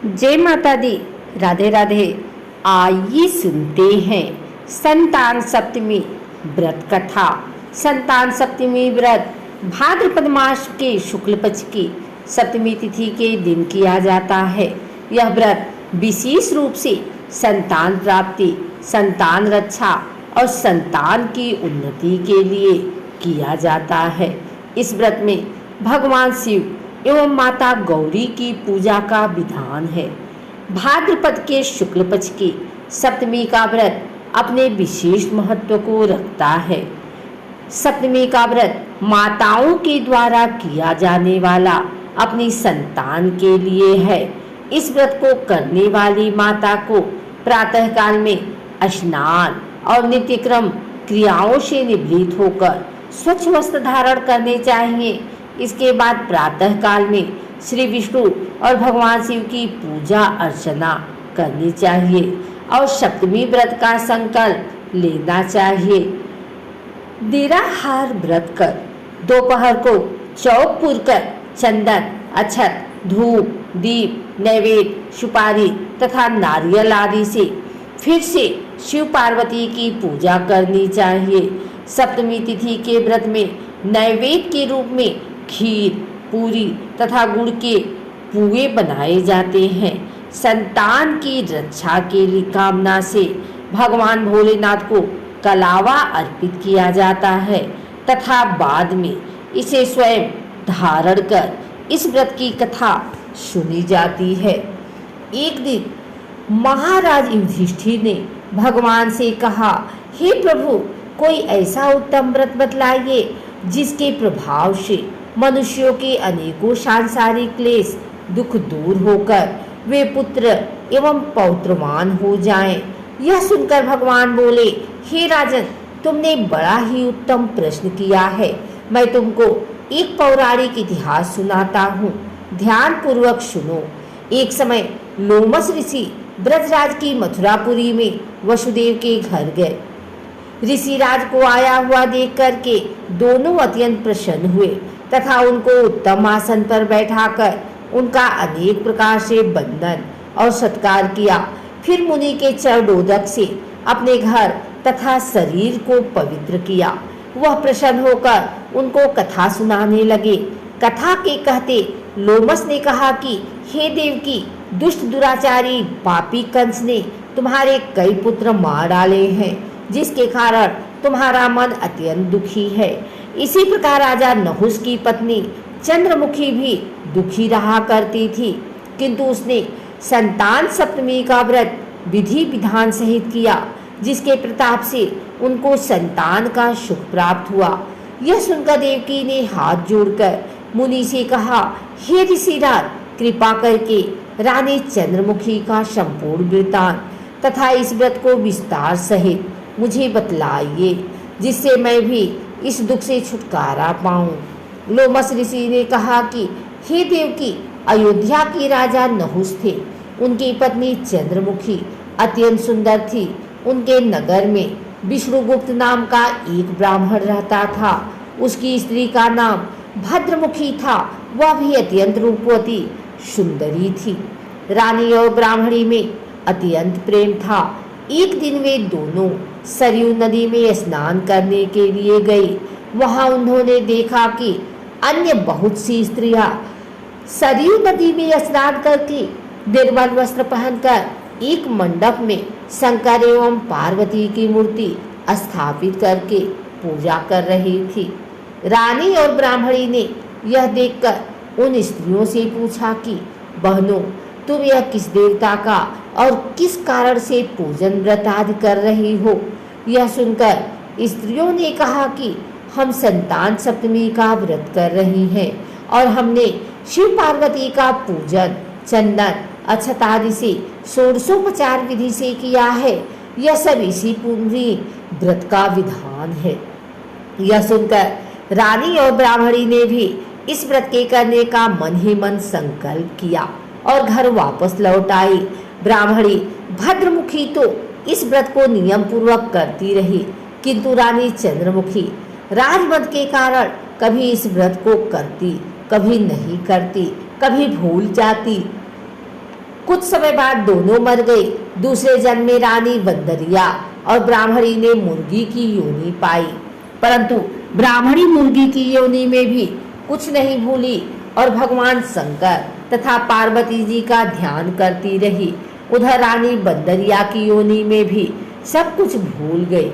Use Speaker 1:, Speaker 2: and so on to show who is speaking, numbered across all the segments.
Speaker 1: जय माता दी। राधे राधे। आइए सुनते हैं संतान सप्तमी व्रत कथा। संतान सप्तमी व्रत भाद्रपद मास के शुक्ल पक्ष की सप्तमी तिथि के दिन किया जाता है। यह व्रत विशेष रूप से संतान प्राप्ति, संतान रक्षा और संतान की उन्नति के लिए किया जाता है। इस व्रत में भगवान शिव एवं माता गौरी की पूजा का विधान है। भाद्रपद के शुक्ल पक्ष की सप्तमी का व्रत अपने विशेष महत्व को रखता है। सप्तमी का व्रत माताओं के द्वारा किया जाने वाला अपनी संतान के लिए है। इस व्रत को करने वाली माता को प्रातःकाल में स्नान और नित्यक्रम क्रियाओं से निवृत्त होकर स्वच्छ वस्त्र धारण करने चाहिए। इसके बाद प्रातः काल में श्री विष्णु और भगवान शिव की पूजा अर्चना करनी चाहिए और सप्तमी व्रत का संकल्प लेना चाहिए। निराहार व्रत कर दोपहर को चौक पुरकर चंदन, अक्षत, धूप, दीप, नैवेद्य, सुपारी तथा नारियल आदि से फिर से शिव पार्वती की पूजा करनी चाहिए। सप्तमी तिथि के व्रत में नैवेद्य के रूप में खीर, पूरी तथा गुड़ के पुए बनाए जाते हैं। संतान की रक्षा के लिए कामना से भगवान भोलेनाथ को कलावा अर्पित किया जाता है तथा बाद में इसे स्वयं धारण कर इस व्रत की कथा सुनी जाती है। एक दिन महाराज युधिष्ठिर ने भगवान से कहा, हे प्रभु, कोई ऐसा उत्तम व्रत बतलाइए जिसके प्रभाव से मनुष्यों के अनेकों सांसारिक क्लेश दुख दूर होकर वे पुत्र एवं पौत्रवान हो जाएं। यह सुनकर भगवान बोले, हे राजन, तुमने बड़ा ही उत्तम प्रश्न किया है। मैं तुमको एक पौराणिक इतिहास सुनाता हूँ, ध्यान पूर्वक सुनो। एक समय लोमस ऋषि ब्रजराज की मथुरापुरी में वसुदेव के घर गए। ऋषिराज को आया हुआ देख करके दोनों अत्यंत प्रसन्न हुए तथा उनको उत्तम आसन पर बैठाकर उनका अनेक प्रकार से बंधन और सत्कार किया। फिर मुनि के चरणोदक से अपने घर तथा शरीर को पवित्र किया। वह प्रसन्न होकर उनको कथा सुनाने लगे। कथा के कहते लोमस ने कहा कि हे देवकी, दुष्ट दुराचारी पापी कंस ने तुम्हारे कई पुत्र मार डाले हैं, जिसके कारण तुम्हारा मन अत्यंत दुखी है। इसी प्रकार राजा नहुस की पत्नी चंद्रमुखी भी दुखी रहा करती थी, किंतु उसने संतान सप्तमी का व्रत विधि विधान सहित किया, जिसके प्रताप से उनको संतान का सुख प्राप्त हुआ। यह सुनकर देवकी ने हाथ जोड़कर मुनि से कहा, हे ऋषिराज, कृपा करके रानी चंद्रमुखी का संपूर्ण वृत्तांत तथा इस व्रत को विस्तार सहित मुझे बतलाइए, जिससे मैं भी इस दुख से छुटकारा पाऊं। लोमस ऋषि ने कहा कि हे देवकी, अयोध्या के राजा नहुस थे। उनकी पत्नी चंद्रमुखी अत्यंत सुंदर थी। उनके नगर में विष्णुगुप्त नाम का एक ब्राह्मण रहता था। उसकी स्त्री का नाम भद्रमुखी था। वह भी अत्यंत रूपवती सुंदरी थी। रानी और ब्राह्मणी में अत्यंत प्रेम था। एक दिन वे दोनों सरयू नदी में स्नान करने के लिए गई। वहां उन्होंने देखा कि अन्य बहुत सी स्त्रियां सरयू नदी में स्नान करके निर्मल वस्त्र पहनकर एक मंडप में शंकर एवं पार्वती की मूर्ति स्थापित करके पूजा कर रही थी। रानी और ब्राह्मणी ने यह देखकर उन स्त्रियों से पूछा कि बहनों, तुम यह किस देवता का और किस कारण से पूजन व्रत आदि कर रही हो? यह सुनकर स्त्रियों ने कहा कि हम संतान सप्तमी का व्रत कर रही हैं और हमने शिव पार्वती का पूजन चंदन अक्षत आदि से षोडशोपचार विधि से किया है। यह सब इसी पूरी व्रत का विधान है। यह सुनकर रानी और ब्राह्मणी ने भी इस व्रत के करने का मन ही मन संकल्प किया और घर वापस लौट आई। ब्राह्मणी भद्रमुखी तो इस व्रत को नियम पूर्वक करती रही, किंतु रानी चंद्रमुखी राजमद के कारण कभी इस व्रत को करती, कभी नहीं करती, कभी भूल जाती। कुछ समय बाद दोनों मर गए। दूसरे जन्म में रानी बंदरिया और ब्राह्मणी ने मुर्गी की योनि पाई, परंतु ब्राह्मणी मुर्गी की योनि में भी कुछ नहीं भूली और भगवान शंकर तथा पार्वती जी का ध्यान करती रही। उधर रानी बंदरिया की योनि में भी सब कुछ भूल गई।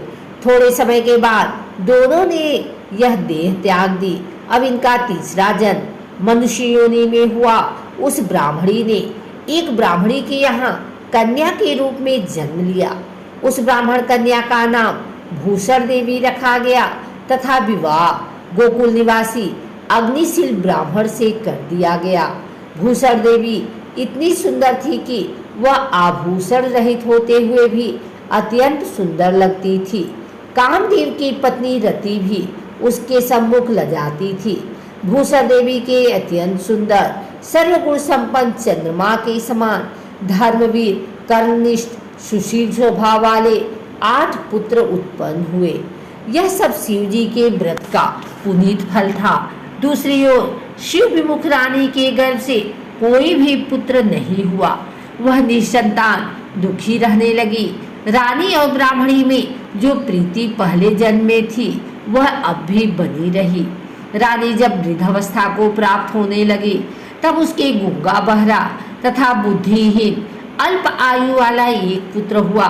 Speaker 1: थोड़े समय के बाद दोनों ने यह देह त्याग दी। अब इनका तीसरा जन्म मनुष्य योनि में हुआ। उस ब्राह्मणी ने एक ब्राह्मणी के यहाँ कन्या के रूप में जन्म लिया। उस ब्राह्मण कन्या का नाम भूषण देवी रखा गया तथा विवाह गोकुल निवासी अग्निशील ब्राह्मण से कर दिया गया। भूषण देवी इतनी सुंदर थी कि वह आभूषण रहित होते हुए भी अत्यंत सुंदर लगती थी। कामदेव की पत्नी रति भी उसके सम्मुख लजाती थी। भूषण देवी के अत्यंत सुंदर सर्वगुण संपन्न चंद्रमा के समान धर्मवीर कर्मनिष्ठ सुशील स्वभाव वाले 8 पुत्र उत्पन्न हुए। यह सब शिव जी के व्रत का पुनीत फल था। दूसरी ओर शिव विमुख रानी के गर्भ से कोई भी पुत्र नहीं हुआ। वह निसंतान दुखी रहने लगी। रानी और ब्राह्मणी में जो प्रीति पहले जन्म में थी वह अब भी बनी रही। रानी जब वृद्धावस्था को प्राप्त होने लगी तब उसके गूंगा बहरा तथा बुद्धिहीन अल्प आयु वाला एक पुत्र हुआ।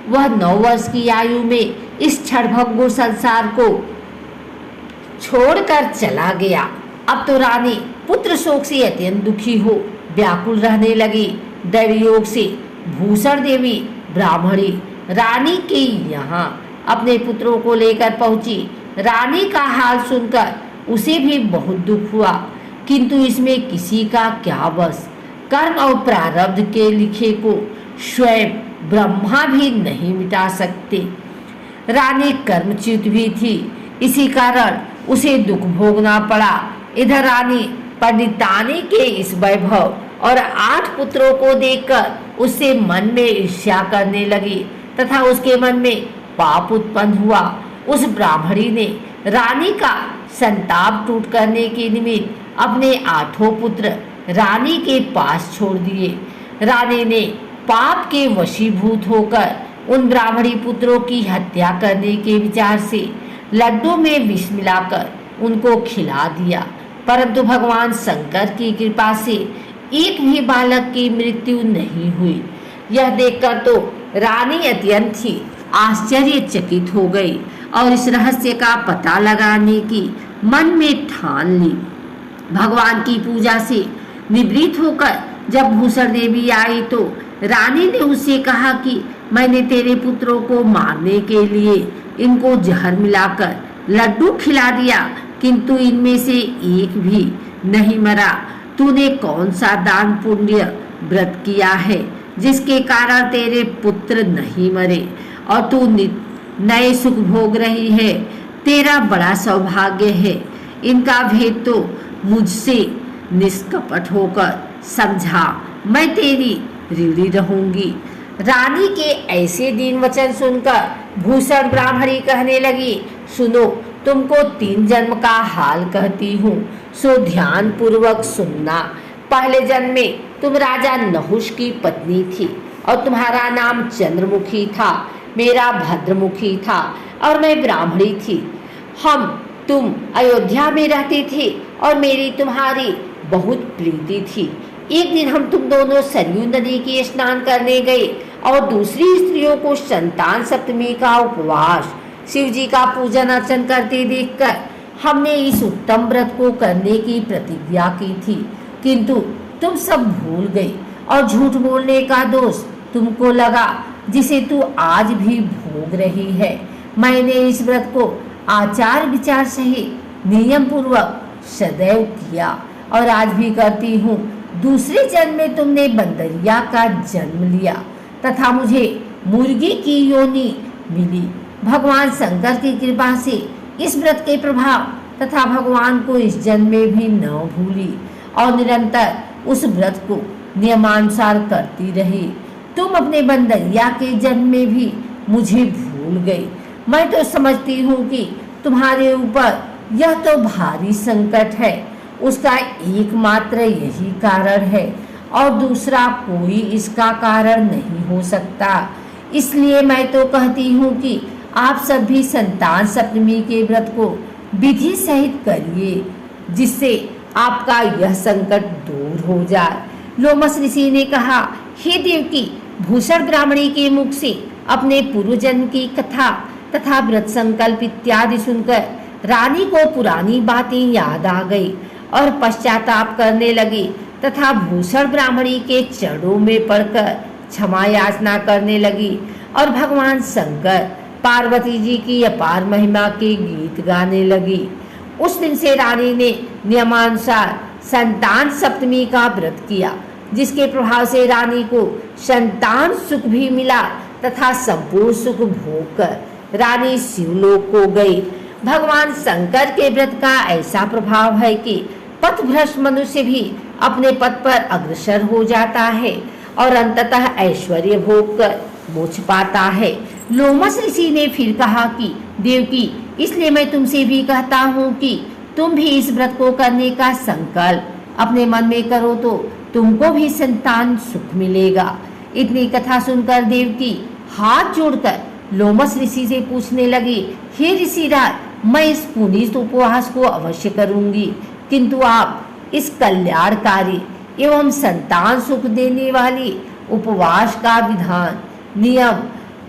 Speaker 1: वह 9 वर्ष की आयु में इस क्षणभंगुर संसार को छोड़कर चला गया। अब तो रानी पुत्र शोक से अत्यंत दुखी हो व्याकुल रहने लगी। दैवयोग से भूषण देवी ब्राह्मणी रानी के यहाँ अपने पुत्रों को लेकर पहुंची। रानी का हाल सुनकर उसे भी बहुत दुख हुआ, किंतु इसमें किसी का क्या बस। कर्म और प्रारब्ध के लिखे को स्वयं ब्रह्मा भी नहीं मिटा सकते। रानी कर्मच्युत भी थी, इसी कारण उसे दुख भोगना पड़ा। इधर रानी पंडितानी के इस वैभव और 8 पुत्रों को देखकर उससे मन में ईर्ष्या करने लगी तथा उसके मन में पाप उत्पन्न हुआ। उस ब्राह्मणी ने रानी का संताप टूट करने के निमित्त अपने 8 पुत्र रानी के पास छोड़ दिए। रानी ने पाप के वशीभूत होकर उन ब्राह्मणी पुत्रों की हत्या करने के विचार से लड्डू में विष मिलाकर उनको खिला दिया, परंतु भगवान शंकर की कृपा से एक भी बालक की मृत्यु नहीं हुई। यह देखकर तो रानी अत्यंत ही आश्चर्यचकित हो गई और इस रहस्य का पता लगाने की मन में ठान ली। भगवान की पूजा से निवृत्त होकर जब भूषण देवी आई तो रानी ने उससे कहा कि मैंने तेरे पुत्रों को मारने के लिए इनको जहर मिलाकर लड्डू खिला दिया, किंतु इनमें से एक भी नहीं मरा। तूने कौन सा दान पुण्य व्रत किया है जिसके कारण तेरे पुत्र नहीं मरे और तू नए सुख भोग रही है? तेरा बड़ा सौभाग्य है। इनका भेद तो मुझसे निष्कपट होकर समझा, मैं तेरी ऋणी रहूंगी। रानी के ऐसे दीन वचन सुनकर भूषण ब्राह्मणी कहने लगी, सुनो, तुमको 3 जन्म का हाल कहती हूँ, सो ध्यान पूर्वक सुनना। पहले जन्म में तुम राजा नहुष की पत्नी थी और तुम्हारा नाम चंद्रमुखी था, मेरा भद्रमुखी था और मैं ब्राह्मणी थी। तुम अयोध्या में रहते थे और मेरी तुम्हारी बहुत प्रीति थी। एक दिन हम तुम दोनों सरयू नदी के स्नान करने गए और दूसरी स्त्रियों को संतान सप्तमी का उपवास शिव जी का पूजन अर्चन करते देखकर हमने इस उत्तम व्रत को करने की प्रतिज्ञा की थी, किंतु तुम सब भूल गई और झूठ बोलने का दोष तुमको लगा, जिसे तू आज भी भोग रही है। मैंने इस व्रत को आचार विचार सहित नियम पूर्वक सदैव किया और आज भी करती हूँ। दूसरे जन्म में तुमने बंदरिया का जन्म लिया तथा मुझे मुर्गी की योनि मिली। भगवान शंकर की कृपा से इस व्रत के प्रभाव तथा भगवान को इस जन्म में भी न भूली और निरंतर उस व्रत को नियमानुसार करती रही। तुम अपने बंदरिया के जन्म में भी मुझे भूल गई। मैं तो समझती हूँ कि तुम्हारे ऊपर यह तो भारी संकट है, उसका एकमात्र यही कारण है और दूसरा कोई इसका कारण नहीं हो सकता। इसलिए मैं तो कहती हूँ कि आप सब भी संतान सप्तमी के व्रत को विधि सहित करिए, जिससे आपका यह संकट दूर हो जाए। लोमस ऋषि ने कहा, हे देवकी, भूषण ब्राह्मणी के मुख से अपने पूर्व जन्म की कथा तथा व्रत संकल्प इत्यादि सुनकर रानी को पुरानी बातें याद आ गई और पश्चाताप करने लगी तथा भूषण ब्राह्मणी के चरणों में पड़कर क्षमा याचना करने लगी और भगवान शंकर पार्वती जी की अपार महिमा के गीत गाने लगी। उस दिन से रानी ने नियमानुसार संतान सप्तमी का व्रत किया, जिसके प्रभाव से रानी को संतान सुख भी मिला तथा संपूर्ण सुख भोग कर रानी शिवलोक को गई। भगवान शंकर के व्रत का ऐसा प्रभाव है कि पथभ्रष्ट मनुष्य भी अपने पथ पर अग्रसर हो जाता है और अंततः ऐश्वर्य भोग कर मोक्ष पाता है। लोमस ऋषि ने फिर कहा कि देवकी, इसलिए मैं तुमसे भी कहता हूँ कि तुम भी इस व्रत को करने का संकल्प अपने मन में करो तो तुमको भी संतान सुख मिलेगा। इतनी कथा सुनकर देवकी हाथ जोड़कर लोमस ऋषि से पूछने लगी, हे ऋषिराज, मैं इस पुनीत उपवास को अवश्य करूंगी, किंतु आप इस कल्याणकारी एवं संतान सुख देने वाली उपवास का विधान, नियम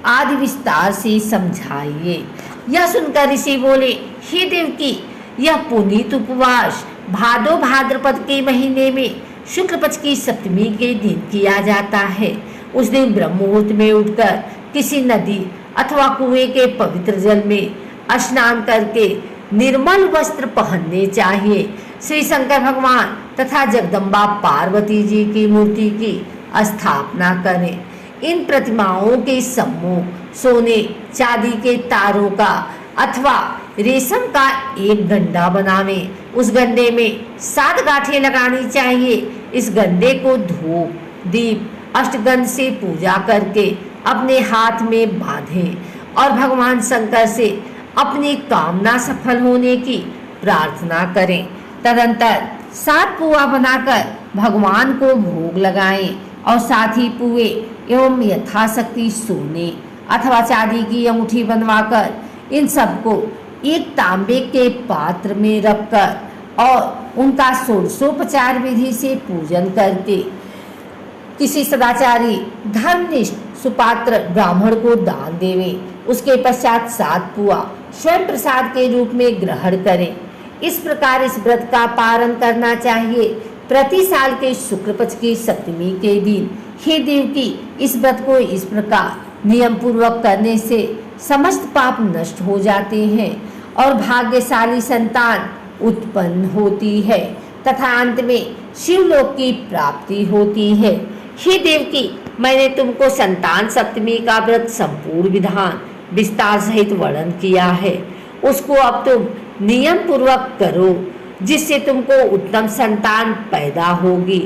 Speaker 1: आदि विस्तार से समझाइए। यह सुनकर ऋषि बोले, हे देवकी, यह पुनीत उपवास भादो भाद्रपद के महीने में शुक्ल पक्ष की सप्तमी के दिन किया जाता है। उस दिन ब्रह्म मुहूर्त में उठकर किसी नदी अथवा कुएं के पवित्र जल में स्नान करके निर्मल वस्त्र पहनने चाहिए। श्री शंकर भगवान तथा जगदम्बा पार्वती जी की मूर्ति की स्थापना करें। इन प्रतिमाओं के सम्मुख सोने चांदी के तारों का अथवा रेशम का एक गंडा बनावें। उस गंडे में 7 गांठें लगानी चाहिए। इस गंडे को धूप दीप अष्टगंध से पूजा करके अपने हाथ में बांधें और भगवान शंकर से अपनी कामना सफल होने की प्रार्थना करें। तदंतर 7 पुआ बनाकर भगवान को भोग लगाएं और साथ ही पुए एवं यथाशक्ति सोने अथवा चांदी की अंगूठी बनवाकर इन सबको एक तांबे के पात्र में रखकर और उनका षोडशोपचार विधि से पूजन करके किसी सदाचारी धर्मनिष्ठ सुपात्र ब्राह्मण को दान देवें। उसके पश्चात 7 पुआ स्वयं प्रसाद के रूप में ग्रहण करें। इस प्रकार इस व्रत का पालन करना चाहिए। प्रति साल के शुक्ल पक्ष की सप्तमी के दिन हे देवकी, इस व्रत को इस प्रकार नियम पूर्वक करने से समस्त पाप नष्ट हो जाते हैं और भाग्यशाली संतान उत्पन्न होती है तथा अंत में शिवलोक की प्राप्ति होती है। हे देवकी, मैंने तुमको संतान सप्तमी का व्रत संपूर्ण विधान विस्तार सहित वर्णन किया है। उसको अब तुम नियम पूर्वक करो, जिससे तुमको उत्तम संतान पैदा होगी।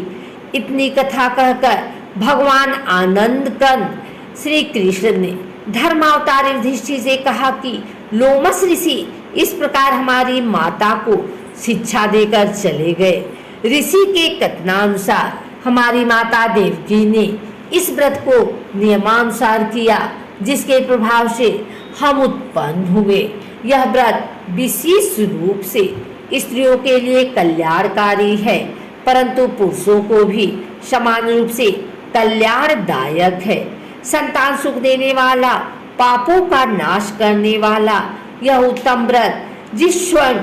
Speaker 1: इतनी कथा कहकर भगवान आनंद कंद श्री कृष्ण ने धर्मावतार युधिष्ठिर से कहा कि लोमस ऋषि इस प्रकार हमारी माता को शिक्षा देकर चले गए। ऋषि के कथनानुसार हमारी माता देवकी ने इस व्रत को नियमानुसार किया, जिसके प्रभाव से हम उत्पन्न हुए। यह व्रत विशेष रूप से स्त्रियों के लिए कल्याणकारी है, परंतु पुरुषों को भी समान रूप से कल्याणदायक है। संतान सुख देने वाला, पापों का नाश करने वाला यह उत्तम व्रत जिस स्वयं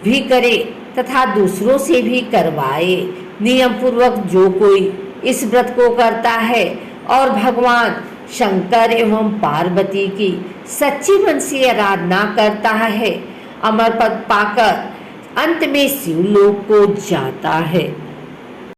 Speaker 1: भी करे तथा दूसरों से भी करवाए, नियम पूर्वक जो कोई इस व्रत को करता है और भगवान शंकर एवं पार्वती की सच्ची मन से आराधना करता है, अमर पद पाकर अंत में शिवलोक को जाता है।